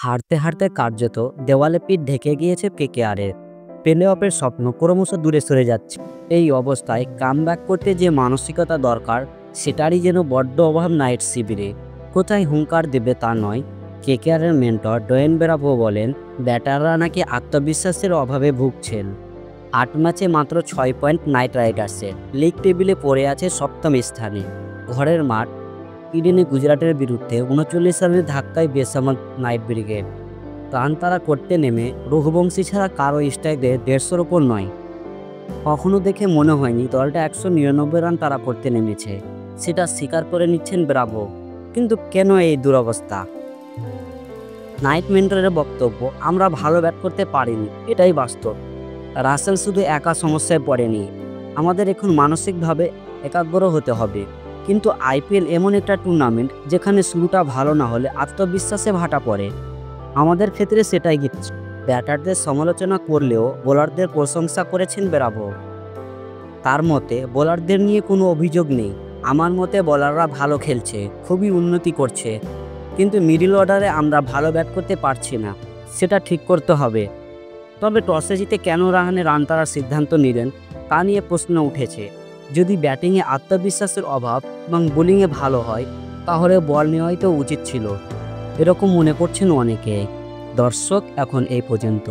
হারতে হারতে কার্যত দেওয়ালে পিঠ ঢেকে গিয়েছে কেকেআরের। প্লে অফের স্বপ্ন ক্রমশ দূরে সরে যাচ্ছে। এই অবস্থায় কামব্যাক করতে যে মানসিকতা দরকার সেটারই যেন বড্ড অভাব নাইট শিবিরে। কোথায় হুঙ্কার দেবে তা নয়। কেকেআরের মেন্টর ডোয়েন ব্রাভো বলেন, ব্যাটাররা নাকি আত্মবিশ্বাসের অভাবে ভুগছেন। ৮ ম্যাচে মাত্র ৬ পয়েন্ট নাইট রাইডার্সের। লিগ টেবিলে পড়ে আছে সপ্তম স্থানে। ঘরের মাঠ ইডেনে গুজরাটের বিরুদ্ধে ৩৯ রানের ধাক্কায় বেসামাল নাইট ব্রিগেড। রান তারা করতে নেমে রঘুবংশী ছাড়া কারো স্ট্রাইক রেট ১৫০-র ওপর নয়। কখনো দেখে মনে হয়নি দলটা ১৯৯ রান তারা করতে নেমেছে। সেটা স্বীকার করে নিচ্ছেন ব্রাভো। কিন্তু কেন এই দুরবস্থা? নাইট মেন্টরের বক্তব্য, আমরা ভালো ব্যাট করতে পারিনি, এটাই বাস্তব। রাসেল শুধু একা সমস্যায় পড়েনি, আমাদের এখন মানসিকভাবে একাগ্র হতে হবে। কিন্তু আইপিএল এমন একটা টুর্নামেন্ট যেখানে শুরুটা ভালো না হলে আত্মবিশ্বাসে ভাটা পড়ে। আমাদের ক্ষেত্রে সেটাই ঘটছে। ব্যাটারদের সমালোচনা করলেও বোলারদের প্রশংসা করেছেন ব্রাভো। তার মতে বোলারদের নিয়ে কোনো অভিযোগ নেই। আমার মতে বোলাররা ভালো খেলছে, খুবই উন্নতি করছে, কিন্তু মিডল অর্ডারে আমরা ভালো ব্যাট করতে পারছি না, সেটা ঠিক করতে হবে। তবে টসে জিতে কেন রান তাড়ার সিদ্ধান্ত নিলেন তা নিয়ে প্রশ্ন উঠেছে। যদি ব্যাটিংয়ে আত্মবিশ্বাসের অভাব এবং বোলিংয়ে ভালো হয় তাহলে বল নেওয়াই তো উচিত ছিল, এরকম মনে করছেন অনেকে। দর্শক, এখন এই পর্যন্ত।